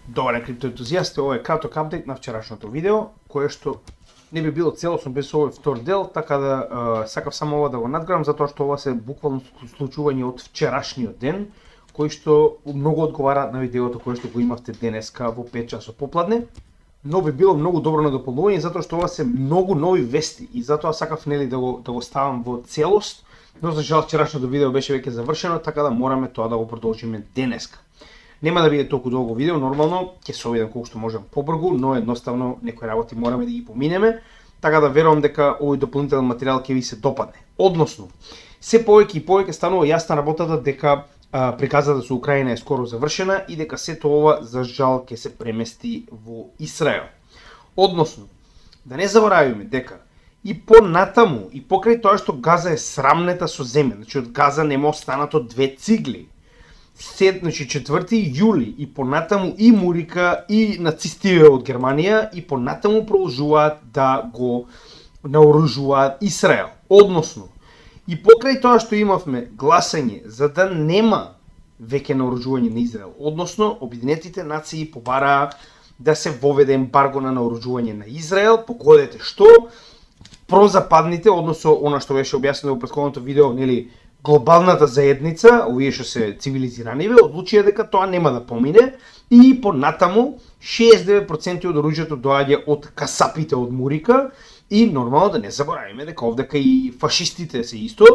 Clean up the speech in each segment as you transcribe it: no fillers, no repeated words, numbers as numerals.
Добар криптоентузијасти, ова е краток апдейт на вчерашното видео, кое што не би било целосно без овој втор дел, така да сакав само ова да го надградам, затоа што ова се буквално случување од вчерашниот ден, кој што многу одговара на видеото кое што го имавте денеска во 5 часот попладне, но би било многу добро на дополнување затоа што ова се многу нови вести и затоа сакав да го ставам во целост, но за жал вчерашното видео беше веќе завршено, така да мораме тоа да го продолжиме денеска. Нема да биде толку долго видео, нормално, ќе се обидам колку што можам побрзо, но едноставно некои работи мораме да ги поминеме, така да верувам дека овој дополнителен материјал ќе ви се допадне. Односно, се повеќе и повеќе станува јасна работата дека приказата со Украина е скоро завршена и дека сето ова за жал ќе се премести во Израел. Односно, да не заборавиме дека и понатаму и покрај тоа што Газа е срамнета со земја, значи од Газа нема останато 2 цигли. Значи 4. јули и понатаму и Мурика и нацистиве од Германија и понатаму продолжуваат да го наоружуваат Израел. Односно, и покрај тоа што имавме гласање за да нема веќе наоружување на Израел, односно Обединетите нации побараа да се воведе ембарго на наоружување на Израел, погодете што прозападните, односно она што беше објаснено во претходното видео, нели, глобалната заедница, овие што се цивилизираниве, одлучија дека тоа нема да помине и понатаму 69% од оружјето доаѓа од касапите од Мурика и нормално да не заборавиме дека овдека и фашистите се исто,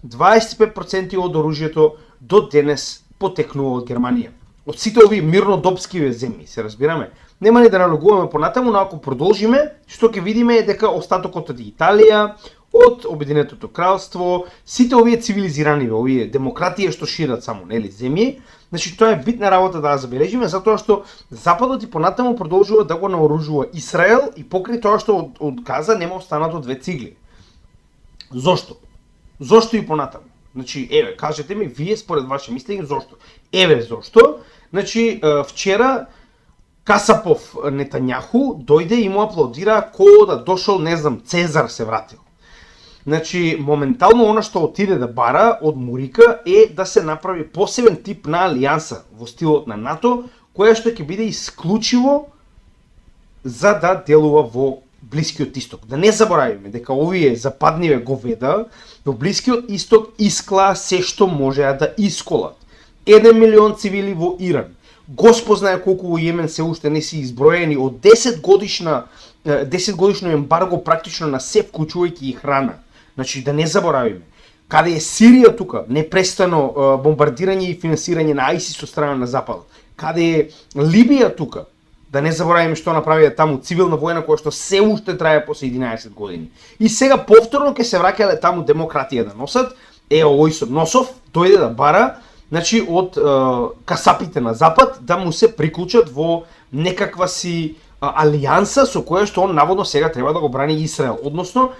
25% од оружјето до денес потекнува од Германија. Од сите овие мирнодопскиве земји, се разбираме. Нема ни да налогуваме понатаму, но ако продолжиме, што ќе видиме е дека остатокот од Италија, од Обединетото кралство, сите овие цивилизирани, овие демократија што шират само, нели, земји, значи тоа е битна работа да ја забележиме, затоа што Западот и понатаму продолжува да го наоружува Израел и покрај тоа што од Газа нема останато 2 цигли. Зошто? Зошто и понатаму? Значи, еве, кажете ми вие според ваше мислење зошто? Еве зошто. Значи, вчера Касапов Нетањаху дојде и му аплодира кој да дошол, не знам, Цезар се вратил. Значи, моментално она што отиде да бара од Мурика е да се направи посебен тип на алијанса во стилот на НАТО, која што ќе биде исклучиво за да делува во Блискиот Исток. Да не заборавиме дека овие западниве говеда во Блискиот Исток исклаа се што можеа да исколат. 1 милион цивили во Иран. Господ знае колку во Јемен се уште не си изброени од 10 годишно ембарго практично на се вклучувајќи и храна. Значи да не заборавиме. Каде е Сирија тука, непрестано бомбардирање и финансирање на ISIS со страна на Запад. Каде е Либија тука, да не заборавиме што направија таму цивилна војна која што се уште трае после 11 години. И сега повторно ќе се враќале таму демократија да носат. Овој со носов дојде да бара, значи од касапите на Запад да му се приклучат во некаква си алијанса со која што он наводно сега треба да го брани Израел. Односно,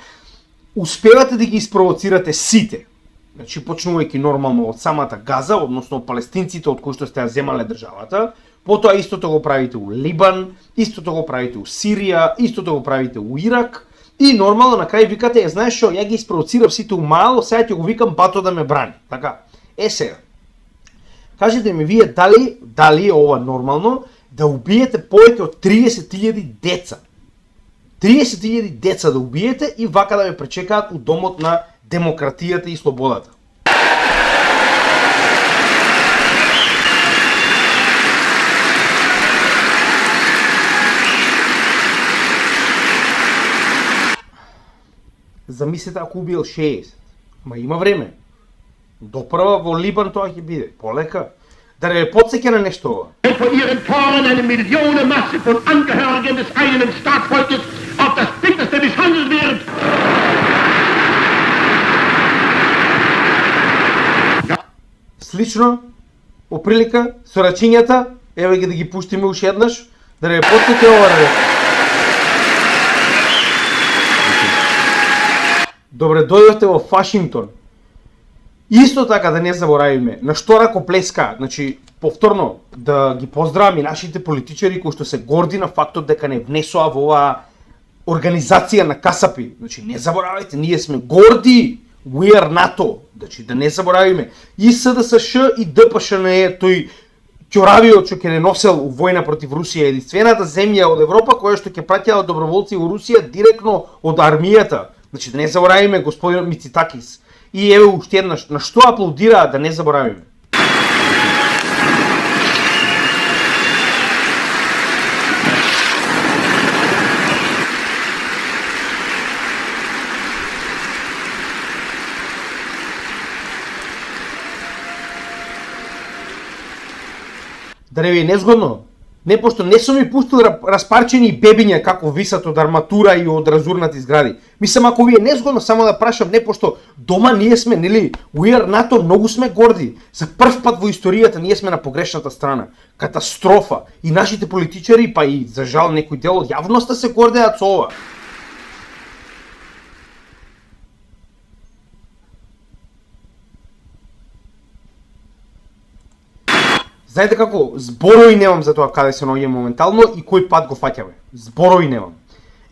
успевате да ги испровоцирате сите. Значи, почнувајќи нормално од самата Газа, односно палестинците од кои што сте ја земале државата, потоа истото го правите у Либан, истото го правите у Сирија, истото го правите у Ирак и нормално на крај викате, знаеш што, ја ги испровоцирав сите у мало, сега ќе го викам бато да ме брани. Така, сега. Кажете ми вие дали ова нормално да убиете повеќе од 30.000 деца. 30.000 деца да убиете и вака да ме пречекаат у домот на демократијата и слободата. Замислете ако убил 60. Ма има време. Допрва во Либан тоа ќе биде полека. Да не подсеќа на нешто ова. Vor ihren Toren eine Millionenmasse von Angehörigen des eigenen Staatsvolkes auf das Bitterste misshandelt wird. Слично, оприлика, со рачињата, еве ги да ги пуштиме уште еднаш, да не подсеќа ова да. Добре, дојдовте во Вашингтон. Исто така да не заборавиме, на што ракоплеска, значи повторно да ги поздравам и нашите политичари кои што се горди на фактот дека не внесоа во оваа организација на касапи. Значи не заборавајте, ние сме горди, we are NATO. Значи да не заборавиме, и СДСШ и ДПШН тој ќоравиот што ќе не носел у војна против Русија, единствената земја од Европа која што ќе праќала доброволци во Русија директно од армијата. Значи да не заборавиме господин Мицитакис. И еве уште еднаш, на што аплаудираат да не заборавиме. Да не ви е незгодно? Не, пошто не сум ми пустил распарчени бебиња како висат од арматура и од разурнати згради. Мислам, ако ви е незгодно, само да прашам, не, пошто дома ние сме, нели, we are НАТО, многу сме горди. За прв пат во историјата ние сме на погрешната страна. Катастрофа. И нашите политичари, па и за жал некој дел од јавноста се гордеат со ова. Знаете како, зборови немам за тоа каде се наоѓам моментално и кој пат го фаќаме. Зборови немам.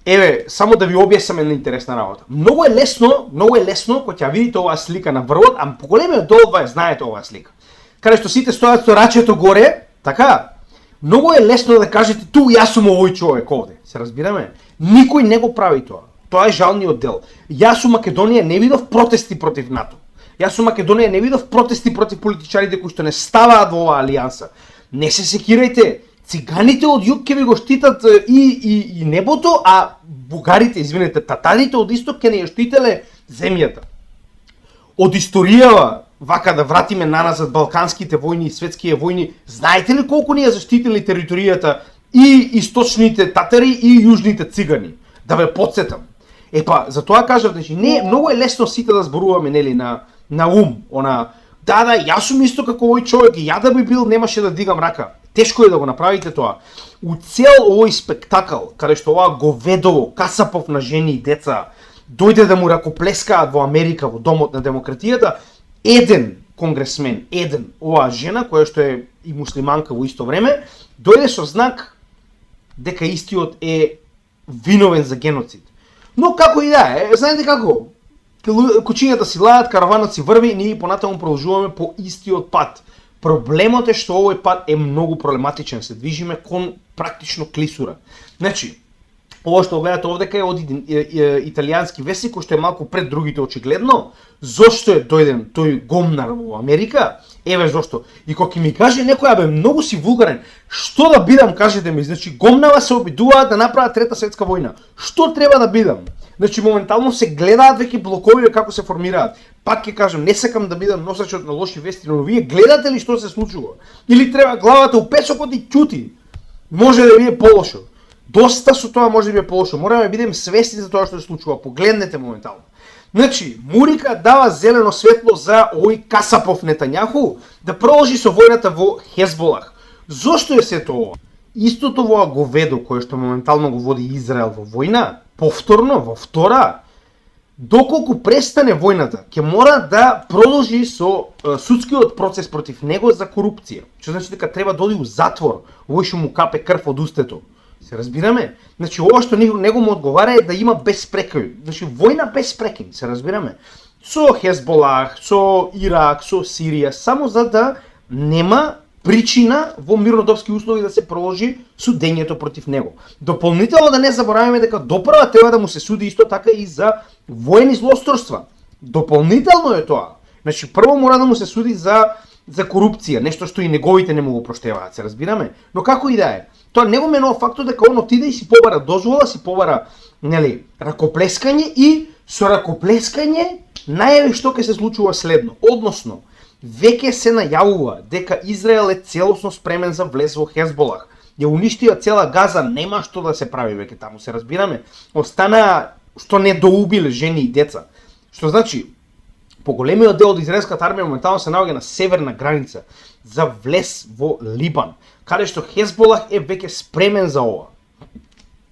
Еве, само да ви објаснам една интересна работа. Многу е лесно кога ќе видите оваа слика на врвот, а поголемиот дел од вас знаете оваа слика. Каде што сите стојат со рачето горе, така? Многу е лесно да кажете ту јас сум овој човек овде. Се разбираме? Никој не го прави тоа. Тоа е жалниот дел. Јас у Македонија не видов протести против НАТО. Јас у Македонија не видов протести против политичарите кои што не ставаат во оваа алијанса. Не се секирајте, циганите од југ ќе ви го штитат и небото, а бугарите, извинете, татарите од исток ќе не ја штителе земјата. Од историјава, вака да вратиме наназад балканските војни и светските војни, знаете ли колку ни ја заштитили територијата и источните татари и јужните цигани? Да ве потсетам. Епа, за тоа кажав, значи, не, многу е лесно сите да зборуваме, нели, на ум, да, јас сум исто како овој човек и ја да би бил, немаше да дигам рака. Тешко е да го направите тоа. У цел овој спектакл, каде што оваа говедово, касапов на жени и деца, дојде да му ракоплескаат во Америка, во Домот на демократијата, еден конгресмен, оваа жена, која што е и муслиманка во исто време, дојде со знак дека истиот е виновен за геноцид. Но како и да е, знаете како? Кучињата си лаат, караванот си врви и ние понатаму продолжуваме по истиот пат. Проблемот е што овој пат е многу проблематичен, се движиме кон практично клисура. Значи, ова што гледате овдека е од италијански вестник, кој што е малку пред другите очигледно. Зошто е дојден тој гомнар во Америка? Еве зошто. И кога ќе ми каже некој, бе, многу си вулгарен, што да бидам, кажете ми, значи гомнава се обидуваат да направат трета светска војна. Што треба да бидам? Значи моментално се гледаат веќе блокови како се формираат. Пак ќе кажам, не сакам да бидам носачот на лоши вести, но вие гледате ли што се случува? Или треба главата у песокот и ќути? Може да ви е полошо. Доста со тоа може да ви е полошо. Мораме да бидеме свесни за тоа што се случува. Погледнете моментално. Значи, Мурика дава зелено светло за овој Касапов Нетањаху да продолжи со војната во Хезболах. Зошто е сето ова? Истото во говедо кое што моментално го води Израел во војна, повторно, во втора, доколку престане војната, ќе мора да продолжи со судскиот процес против него за корупција. Што значи дека треба да оди у затвор, овој што му капе крв од устето. Се разбираме? Значи ова што него му одговара е да има безпрекин. Значи војна без прекин, се разбираме? Со Хезболах, со Ирак, со Сирија, само за да нема причина во мирнодопски услови да се продолжи судењето против него. Дополнително да не забораваме дека допрва треба да му се суди исто така и за воени злосторства. Дополнително е тоа. Значи прво мора да му се суди за корупција, нешто што и неговите не му го проштеваат, се разбираме? Но како и да е, тоа не го менува фактот дека он отиде и си побара дозвола, си побара, нели, ракоплескање и со ракоплескање најаве што ќе се случува следно. Односно, веќе се најавува дека Израел е целосно спремен за влез во Хезболах. Ја уништија цела Газа, нема што да се прави веќе таму, се разбираме? Остана што не доубиле жени и деца. Што значи, поголемиот дел од израелската армија моментално се наоѓа на северна граница за влез во Либан, каде што Хезболах е веќе спремен за ова.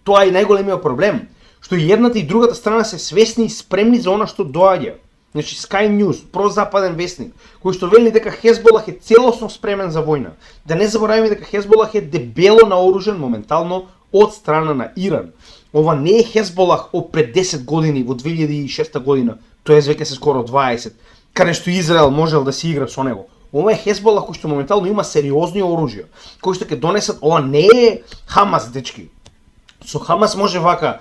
Тоа е најголемиот проблем, што и едната и другата страна се свесни и спремни за она што доаѓа. Значи Sky News, прозападен вестник, кој што вели дека Хезболах е целосно спремен за војна. Да не забораваме дека Хезболах е дебело наоружен моментално од страна на Иран. Ова не е Хезболах од пред 10 години, во 2006 година, тоа е веќе се скоро 20, каде што Израел можел да си игра со него. Ова е Хезбола кој што моментално има сериозни оружја, кои што ќе донесат, ова не е Хамас, дечки. Со Хамас може вака,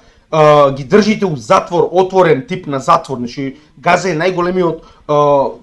ги држите у затвор, отворен тип на затвор, значи Газа е најголемиот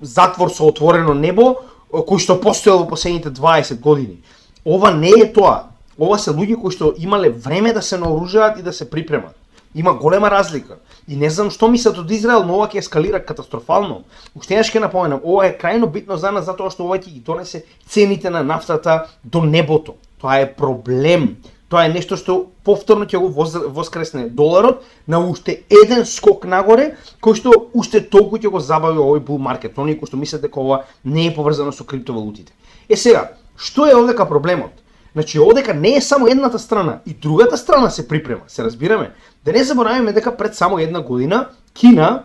затвор со отворено небо, кој што постоел во последните 20 години. Ова не е тоа. Ова се луѓе кои што имале време да се наоружаат и да се припремат. Има голема разлика. И не знам што мислат од Израел, но ова ќе ескалира катастрофално. Уште еднаш ќе напоменам, ова е крајно битно за нас затоа што ова ќе ги донесе цените на нафтата до небото. Тоа е проблем. Тоа е нешто што повторно ќе го воскресне доларот на уште еден скок нагоре, кој што уште толку ќе го забави овој bull market. Оние кои што мислат дека ова не е поврзано со криптовалутите. Сега, што е овдека проблемот? Значи, одека не е само едната страна, и другата страна се припрема, се разбираме. Да не забораваме дека пред само една година Кина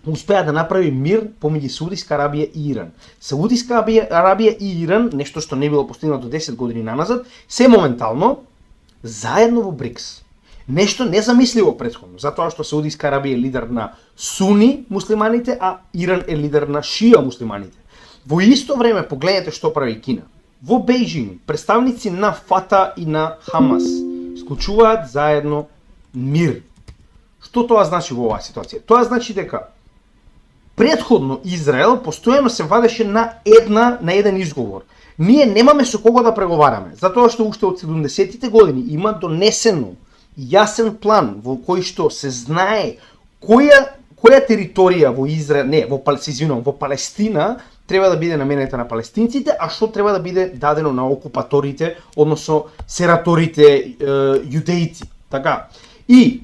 успеа да направи мир помеѓу Саудиска Арабија и Иран. Саудиска Арабија и Иран, нешто што не било постигнато 10 години наназад, се моментално заедно во БРИКС. Нешто незамисливо претходно, затоа што Саудиска Арабија е лидер на суни муслиманите, а Иран е лидер на шија муслиманите. Во исто време погледнете што прави Кина. Во Бејжинг представници на Фата и на Хамас склучуваат заедно мир. Што тоа значи во оваа ситуација? Тоа значи дека претходно Израел постојано се вадеше на еден изговор. Ние немаме со кого да преговараме, затоа што уште од 70-тите години има донесено јасен план во кој што се знае која територија во Израел, во Палестина треба да биде наменета на палестинците, а што треба да биде дадено на окупаторите, односно сераторите, јудејци. Така. И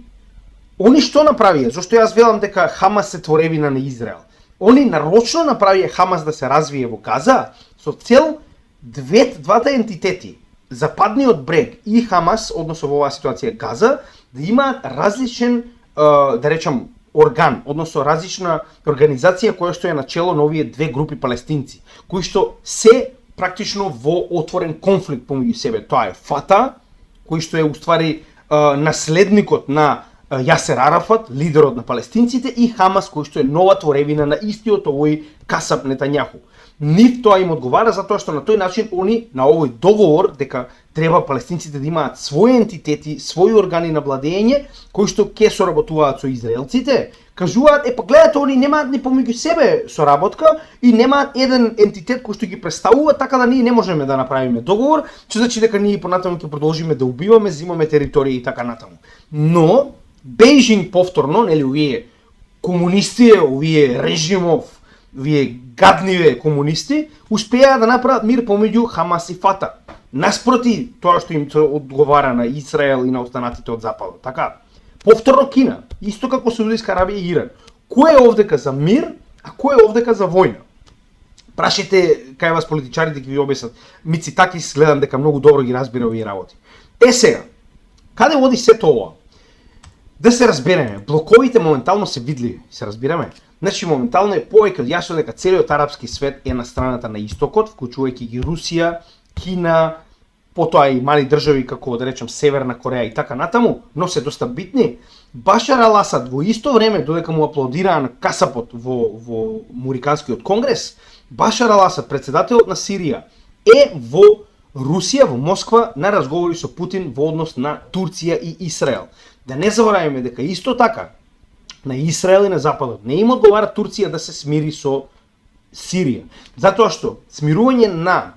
они што направија? Зошто јас велам дека Хамас е творевина на Израел? Они нарочно направија Хамас да се развие во Газа со цел двата ентитети, Западниот брег и Хамас, односно во оваа ситуација Газа, да имаат различен, да речам, орган, односно различна организација која што е начело на овие две групи палестинци, кои што се практично во отворен конфликт помеѓу себе. Тоа е Фата, кој што е уствари наследникот на Јасер Арафат, лидерот на палестинците, и Хамас, кој што е нова творевина на истиот овој Касап Нетањаху. Нив тоа им одговара затоа што на тој начин они на овој договор дека треба палестинците да имаат своји ентитети, своји органи на владење кои што ќе соработуваат со израелците, кажуваат па гледате они немаат ни помеѓу себе соработка и немаат еден ентитет кој што ги представува, така да ние не можеме да направиме договор, што значи дека ние понатаму ќе продолжиме да убиваме, зимаме територии и така натаму. Но Бејжинг повторно, нели овие комунисти, овие режимов, овие гадниве комунисти, успеа да направат мир помеѓу Хамас и Фата. Наспроти тоа што им одговара на Израел и на останатите од Западот. Така, повторно Кина, исто како Саудиска Арабија и Иран. Кој е овдека за мир, а кој е овдека за војна? Прашете кај вас политичарите ќе ви објаснат. Мицитакис гледам дека многу добро ги разбира овие работи. Сега, каде води сето ова? Да се разбереме, блоковите моментално се видливи, се разбираме. Значи моментално е повеќе од јасно дека целиот арапски свет е на страната на истокот, вклучувајќи ги Русија, Кина, потоа и мали држави како да речем Северна Кореја и така натаму, но се доста битни. Башар ал-Асад во исто време додека му аплодираа на касапот во Муриканскиот конгрес, Башар ал-Асад, председателот на Сирија, е во Русија, во Москва, на разговори со Путин во однос на Турција и Израел. Да не забораваме дека исто така на Израел и на Западот не им одговара Турција да се смири со Сирија. Затоа што смирување на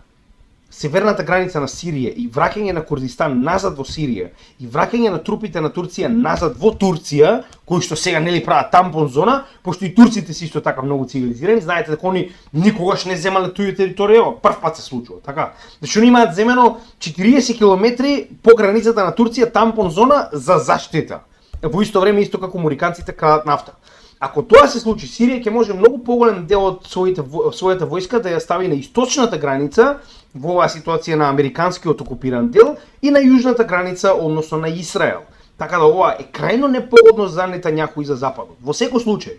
северната граница на Сирија и враќање на Курдистан назад во Сирија и враќање на трупите на Турција назад во Турција, кои што сега нели прават тампон зона, пошто и турците се исто така многу цивилизирани, знаете дека они никогаш не земале туја територија, прв пат се случува, така. Значи они имаат земено 40 километри по границата на Турција тампон зона за заштита. Во исто време исто како муриканците крадат нафта. Ако тоа се случи, Сирија ќе може многу поголем дел од својата војска да ја стави на источната граница, во оваа ситуација на американскиот окупиран дел, и на јужната граница, односно на Израел. Така да ова е крајно непогодно за Нетањаху и за Западот. Во секој случај,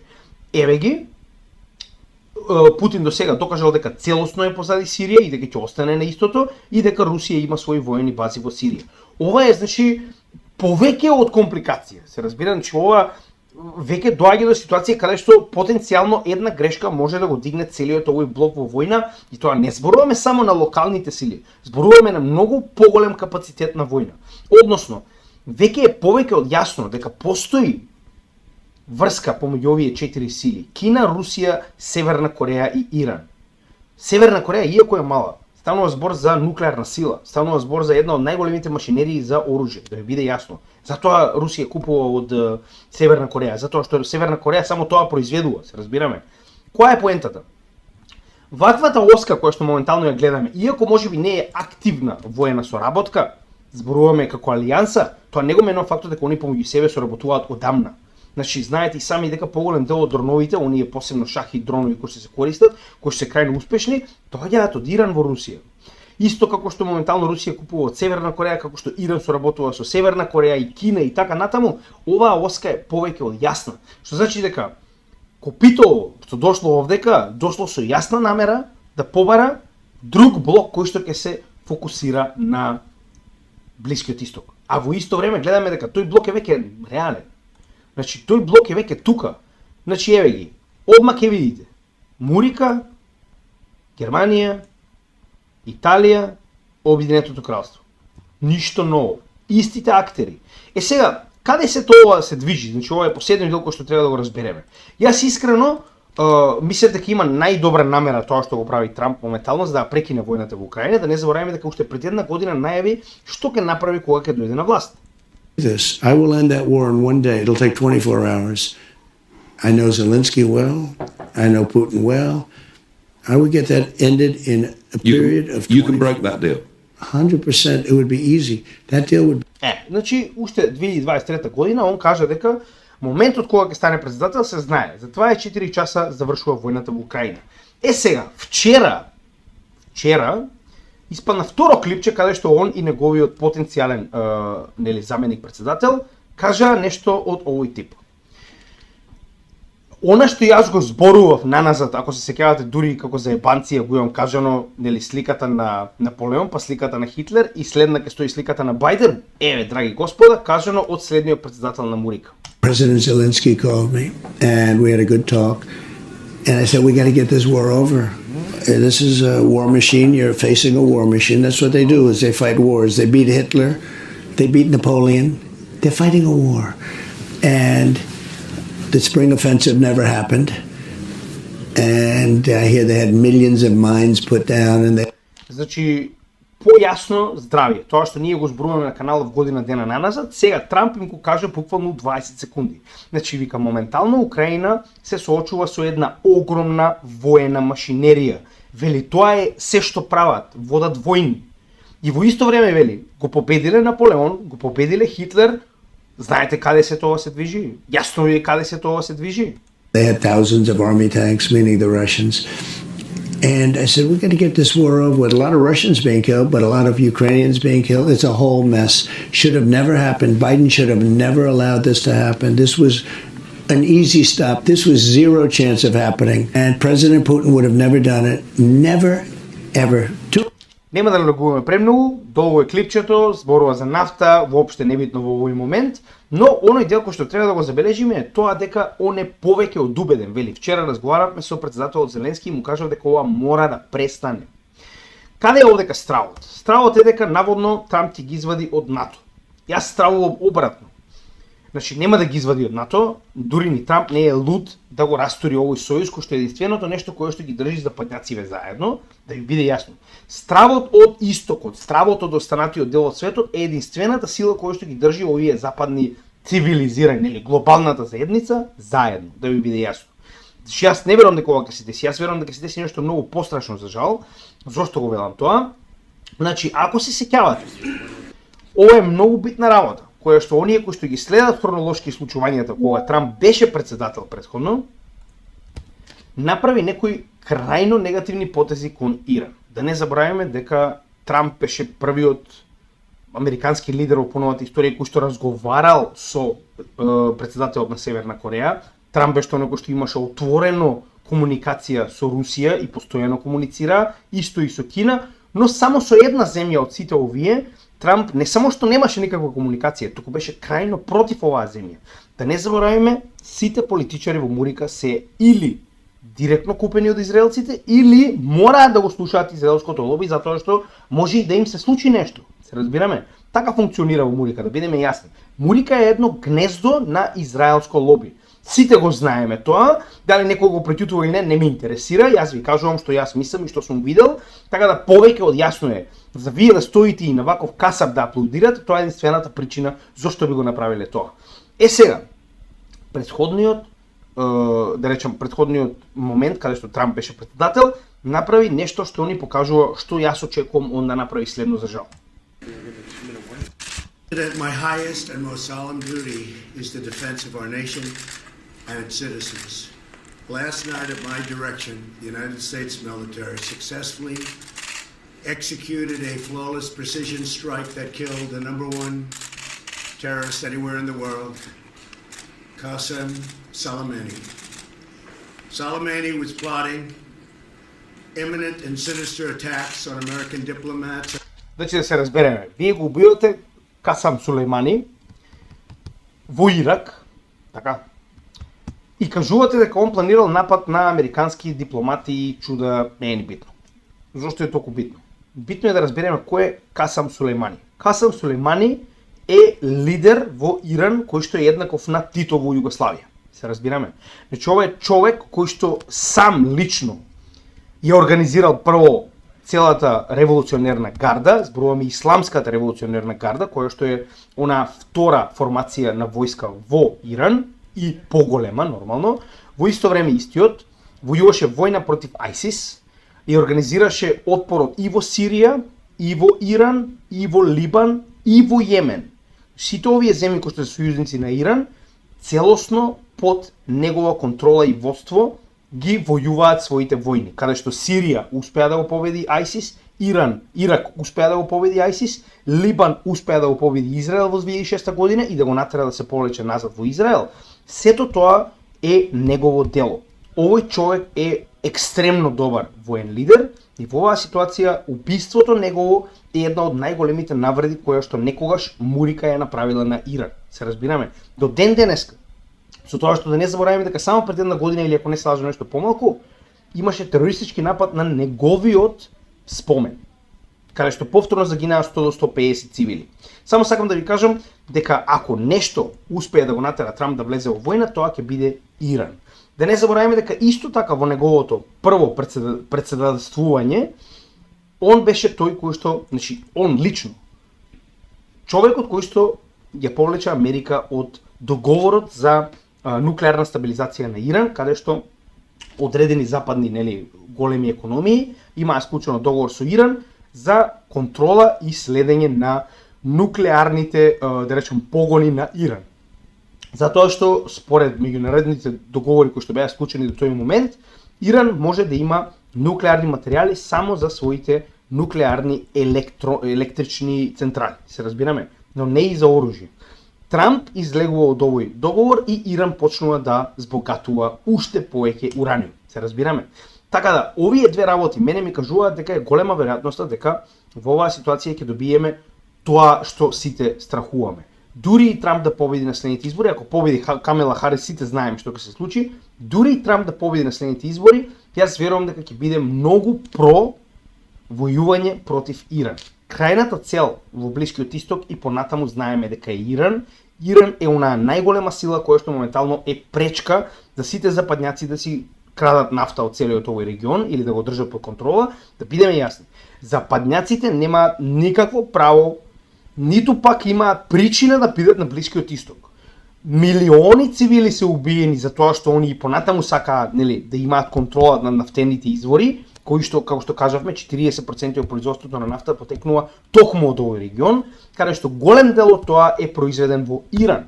еве ги, Путин до сега докажал дека целосно е позади Сирија и дека ќе остане на истото и дека Русија има своји воени бази во Сирија. Ова е, значи, повеќе од компликација. Се разбира, значи ова веќе доаѓа до ситуација каде што потенцијално една грешка може да го дигне целиот овој блок во војна, и тоа не зборуваме само на локалните сили, зборуваме на многу поголем капацитет на војна. Односно, веќе е повеќе од јасно дека постои врска помеѓу овие 4 сили: Кина, Русија, Северна Кореја и Иран. Северна Кореја, иако е мала, станува збор за нуклеарна сила, станува збор за една од најголемите машинерии за оружје, да ви биде јасно. Затоа Русија купува од Северна Кореја, затоа што Северна Кореја само тоа произведува, се разбираме. Која е поентата? Ваквата оска која што моментално ја гледаме, иако можеби не е активна воена соработка, зборуваме како алијанса, тоа не го менува фактот дека они помеѓу себе соработуваат одамна. Значи, знаете и сами дека поголем дел од дроновите, оние посебно шахи дронови кои се користат, кои се крајно успешни, доаѓаат од Иран во Русија. Исто како што моментално Русија купува од Северна Кореја, како што Иран соработува со Северна Кореја и Кина и така натаму, оваа оска е повеќе од јасна. Што значи дека Копито што дошло овдека, дошло со јасна намера да побара друг блок кој што ќе се фокусира на Блискиот исток. А во исто време гледаме дека тој блок е веќе реален. Значи, тој блок е веќе тука. Значи, еве ги, одма ќе видите Мурика, Германија, Италија, Обединетото кралство. Ништо ново. Истите актери. Сега, каде се тоа се движи? Значи, ова е последниот дел кој што треба да го разбереме. Јас искрено мислев дека има најдобра намера тоа што го прави Трамп моментално за да прекине војната во Украина, да не забораваме дека уште пред една година најави што ќе направи кога ќе дојде на власт. This. I will end that war in one day. It'll take 24 hours. I know Zelensky well. I know Putin well. I would get that ended in a period of 24. You can break that deal. 100%. It would be easy. That deal would... Значи, уште 2023 година он кажа дека моментот кога ќе стане председател се знае. Затоа е 4 часа завршува војната во Украина. Сега, вчера испадна второ клипче каде што он и неговиот потенцијален заменик председател кажа нешто од овој тип. Она што јас го зборував наназад, ако се сеќавате дури како за ебанција го имам кажано, сликата на Наполеон, па сликата на Хитлер и следна ќе стои сликата на Бајден. Еве, драги господа, кажано од следниот председател на Мурика. President Zelensky called me and we had a good talk and I said we got to get this war over. This is a war machine. You're facing a war machine. That's what they do, is they fight wars. They beat Hitler. They beat Napoleon. They're fighting a war. And the spring offensive never happened. And I hear they had millions of mines put down. And they... Значи, појасно здравје. Тоа што ние го зборуваме на каналов година дена наназад, сега Трамп им го каже буквално 20 секунди. Значи, вика, моментално Украина се соочува со една огромна воена машинерија. Вели, тоа е се што прават, водат војни. И во исто време, вели, го победиле Наполеон, го победиле Хитлер, знаете каде се тоа се движи? Јасно е каде се тоа се движи. They had thousands of army tanks, meaning the Russians. And I said, we're going to get this war over with a lot of Russians being killed, but a lot of Ukrainians being killed. It's a whole mess. Should have never happened. Biden should have never allowed this to happen. This was an easy stop. This was zero chance of happening. And President Putin would have never done it. Never, ever. Нема да налегуваме премногу, долго е клипчето, зборува за нафта, воопште небитно во овој момент, но оној дел кој што треба да го забележиме е тоа дека он е повеќе од убеден. Вели, вчера разговаравме со председателот Зеленски и му кажав дека ова мора да престане. Каде е овдека стравот? Стравот е дека наводно Трамп ти ги извади од НАТО. Јас стравувам обратно. Значи, нема да ги извади од НАТО, дури ни Трамп не е луд да го растури овој сојуз, кој што е единственото нешто кое што ги држи западњациве заедно, да ви биде јасно. Стравот од истокот, стравот од останатиот дел од светот е единствената сила која што ги држи овие западни цивилизирани или глобалната заедница заедно, да ви биде јасно. Значи, јас не верувам дека ова ќе се деси, јас верувам дека се деси нешто многу пострашно за жал. Зошто го велам тоа? Значи, ако се сеќавате, ова е многу битна работа, која што оние кои што ги следат хронолошки случувањата кога Трамп беше председател претходно, направи некои крајно негативни потези кон Иран. Да не забораваме дека Трамп беше првиот американски лидер во поновата историја кој што разговарал со председателот на Северна Кореја. Трамп беше оној кој што имаше отворено комуникација со Русија и постојано комуницира, исто и со Кина, но само со една земја од сите овие Трамп не само што немаше никаква комуникација, туку беше крајно против оваа земја. Да не забораваме, сите политичари во Мурика се или директно купени од израелците, или мораат да го слушаат израелското лоби, затоа што може и да им се случи нешто. Се разбираме? Така функционира во Мурика, да бидеме јасни. Мурика е едно гнездо на израелско лоби. Сите го знаеме тоа, дали некој го претютува или не ме интересира, јас ви кажувам што јас мислам и што сум видел, така да повеќе од јасно е. За вие да стоите и на ваков касап да аплодирате, тоа е единствената причина зошто би го направиле тоа. Сега, претходниот момент каде што Трамп беше претседател, направи нешто што ни покажува што јас очекувам он да направи следно за жал. That my highest and most solemn duty is the defense of our nation and its citizens. Last night, at my direction, the United States military successfully executed a flawless precision strike that killed the #1 terrorist anywhere in the world, Qasem Soleimani. Soleimani was plotting imminent and sinister attacks on American diplomats. Значи да се разбереме, вие го убивате Касам Сулеймани во Ирак, така? И кажувате дека он планирал напад на американски дипломати и чуда, не е ни битно. Зошто е толку битно? Битно е да разбереме кој е Касам Сулеймани. Касам Сулеймани е лидер во Иран кој што е еднаков на Тито во Југославија. Се разбираме? Значи ова е човек кој што сам лично ја организирал прво целата револуционерна гарда, зборуваме исламската револуционерна гарда, која што е она втора формација на војска во Иран и поголема нормално. Во исто време истиот војуваше војна против ISIS и организираше отпорот и во Сирија, и во Иран, и во Либан, и во Јемен. Сите овие земји кои што се сојузници на Иран, целосно под негова контрола и водство ги војуваат своите војни, каде што Сирија успеа да го победи ISIS, Ирак успеа да го победи ISIS, Либан успеа да го победи Израел во 2006 година и да го натера да се повлече назад во Израел. Сето тоа е негово дело. Овој човек е екстремно добар воен лидер и во оваа ситуација убиството негово е една од најголемите навреди која што некогаш Мурика ја направила на Иран. Се разбираме? До ден денеска, со тоа што да не забораваме дека само пред една година или ако не се лажам нешто помалку, имаше терористички напад на неговиот спомен, каде што повторно загинаа 100 до 150 цивили. Само сакам да ви кажам дека ако нешто успее да го натера Трамп да влезе во војна, тоа ќе биде Иран. Да не забораваме дека исто така во неговото прво председателствување, он беше тој кој што, значи, он лично, човекот кој што ја повлече Америка од договорот за нуклеарна стабилизација на Иран, каде што одредени западни големи економии имаа склучено договор со Иран за контрола и следење на нуклеарните, да речем, погони на Иран. Затоа што според меѓународните договори кои што беа склучени до тој момент, Иран може да има нуклеарни материјали само за своите нуклеарни електрични централи, се разбираме, но не и за оружје. Трамп излегува од овој договор и Иран почнува да збогатува уште повеќе ураниум, се разбираме. Така да, овие две работи мене ми кажуваат дека е голема веројатноста дека во оваа ситуација ќе добиеме тоа што сите страхуваме. Дури и Трамп да победи на следните избори, ако победи Камела Харис, сите знаеме што ќе се случи, дури и Трамп да победи на следните избори, јас верувам дека ќе биде многу про војување против Иран. Крајната цел во Блискиот Исток и понатаму знаеме дека е Иран. Иран е онаа најголема сила која што моментално е пречка за сите западњаци да си крадат нафта од целиот овој регион или да го држат под контрола. Да бидеме јасни, западњаците немаат никакво право, ниту пак имаат причина да бидат на Блискиот Исток. Милиони цивили се убиени за тоа што они и понатаму сакаат, да имаат контрола над нафтените извори, кои што, како што кажавме, 40% од производството на нафта потекнува токму од овој регион, каде што голем дел од тоа е произведен во Иран.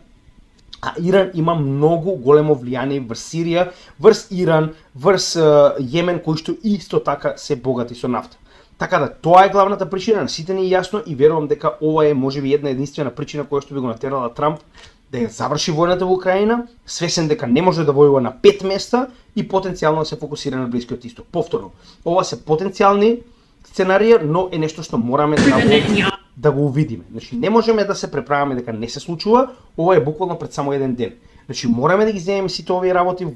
А Иран има многу големо влијание врз Сирија, врз Иран, врз Јемен, кои што исто така се богати со нафта. Така да, тоа е главната причина, на сите ни е јасно и верувам дека ова е можеби една единствена причина која што би го натерала Трамп да ја заврши војната во Украина, свесен дека не може да војува на 5 места и потенцијално да се фокусира на Блискиот Исток. Повторно, ова се потенцијални сценарија, но е нешто што мораме да да го увидиме. Значи не можеме да се преправаме дека не се случува, ова е буквално пред само еден ден. Значи мораме да ги земеме сите овие работи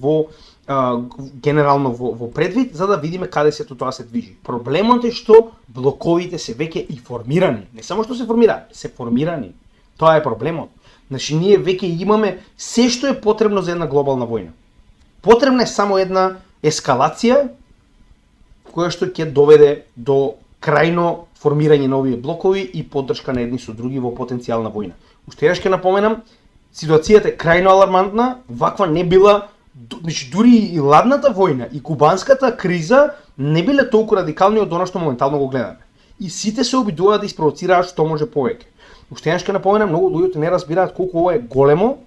генерално во предвид, за да видиме каде сето тоа се движи. Проблемот е што блоковите се веќе и формирани. Не само што се формираат, се формирани. Тоа е проблемот. Значи ние веќе имаме се што е потребно за една глобална војна. Потребна е само една ескалација која што ќе доведе до крајно формирање на овие блокови и поддршка на едни со други во потенцијална војна. Уште еднаш ќе напоменам, ситуацијата е крајно алармантна, ваква не била, значи дури и ладната војна и кубанската криза не биле толку радикални од она што моментално го гледаме. И сите се обидуваат да испровоцираат што може повеќе. Уште еднаш ќе напоменам, многу луѓето не разбираат колку ова е големо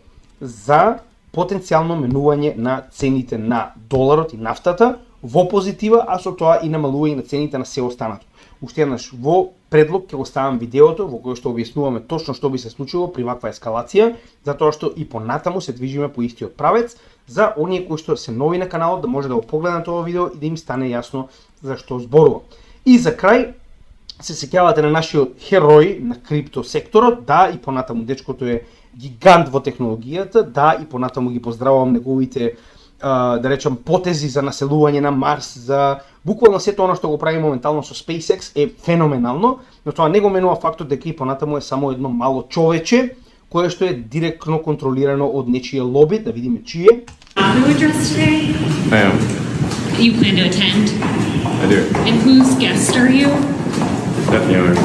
за потенцијално менување на цените на доларот и нафтата во позитива, а со тоа и намалување на цените на се останато. Уште еднаш, во предлог ќе го ставам видеото во кој што објаснуваме точно што би се случило при ваква ескалација, затоа што и понатаму се движиме по истиот правец, за оние кои што се нови на каналот да може да го погледнат ова видео и да им стане јасно за што зборувам. И за крај, се сеќавате на нашиот херој на крипто секторот, да, и понатаму дечкото е гигант во технологијата, да, и понатаму ги поздравувам неговите да речам потези за населување на Марс, за буквално сето оно што го прави моментално со SpaceX е феноменално, но тоа не го менува фактот дека и понатаму е само едно мало човече кое што е директно контролирано од нечие лоби, да видиме чие. Auto address today? I am. You plan to attend? I do. And whose guest are you? Stephanie Miller.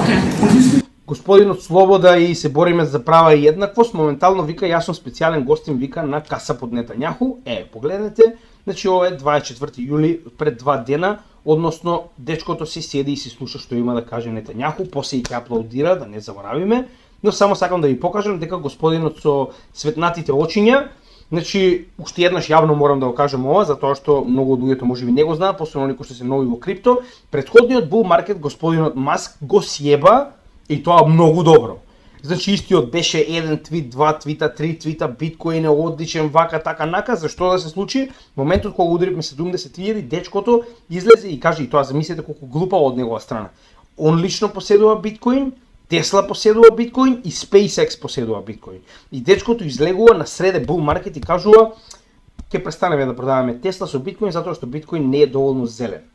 Okay. Господинот Слобода и се бориме за права и еднаквост, моментално вика јас сум специјален гостин, вика на каса под Нетањаху. Погледнете, значи ова е 24 јули пред 2 дена, односно дечкото си седи и си слуша што има да каже Нетањаху, после и ќе аплаудира, да не заборавиме, но само сакам да ви покажам дека господинот со светнатите очиња, значи уште еднаш јавно морам да го кажам ова, затоа што многу од луѓето можеби не го знаат, посебно оние кои што се нови во крипто, претходниот bull market господинот Маск го сјеба и тоа многу добро. Значи истиот беше еден твит, два твита, три твита, биткоин е одличен, вака, така, нака, зашто да се случи? Моментот кога ударивме 70.000, дечкото излезе и каже, и тоа замислете колку глупа од негова страна. Он лично поседува биткоин, Тесла поседува биткоин и SpaceX поседува биткоин. И дечкото излегува на среде bull market и кажува, ќе престанеме да продаваме Тесла со биткоин затоа што биткоин не е доволно зелен.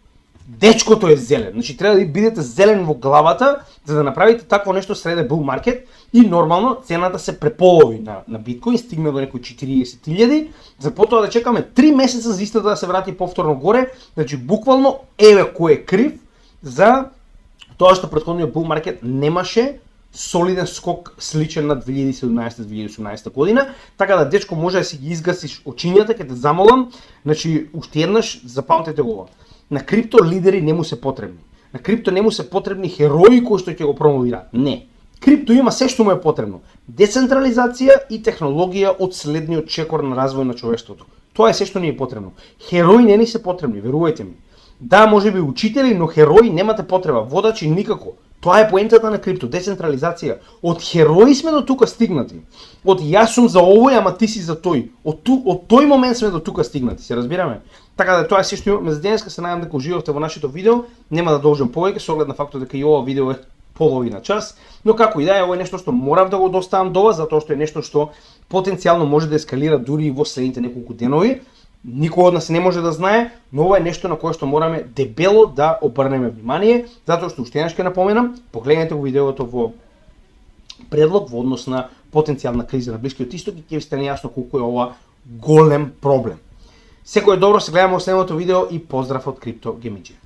Дечкото е зелен, значи треба да бидете зелен во главата за да направите такво нешто среде bull market и нормално цената се преполови на биткоин, стигне до некои 40.000, за потоа да чекаме 3 месеца за истата да се врати повторно горе, значи буквално еве кој е крив за тоа што претходниот bull market немаше солиден скок сличен на 2017-2018 година, така да дечко може да си ги изгасиш очињата, ќе те замолам, значи уште еднаш запамтете го. На крипто лидери не му се потребни. На крипто не му се потребни херои кои што ќе го промовираат. Не. Крипто има се што му е потребно. Децентрализација и технологија од следниот чекор на развој на човештвото. Тоа е се што ни е потребно. Херои не ни се потребни, верувајте ми. Да, можеби учители, но херои немате потреба, водачи никако. Тоа е поентата на крипто, децентрализација. Од херои сме до тука стигнати. Од јас сум за овој, ама ти си за тој. Од тој момент сме до тука стигнати, се разбираме? Така да тоа е се што имаме за денеска, се надевам дека уживавте во нашето видео. Нема да должам повеќе со оглед на фактот дека и ова видео е половина час, но како и да е, ова е нешто што морав да го доставам до вас, затоа што е нешто што потенцијално може да ескалира дури и во следните неколку денови. Никој од нас не може да знае, но ова е нешто на кое што мораме дебело да обрнеме внимание, затоа што уште еднаш ќе напоменам, погледнете го видеото во предлог во однос на потенцијална криза на Блискиот Исток и ќе ви стане јасно колку е ова голем проблем. Секој е добро, се гледаме во следното видео и поздрав од Крипто Гемиџи.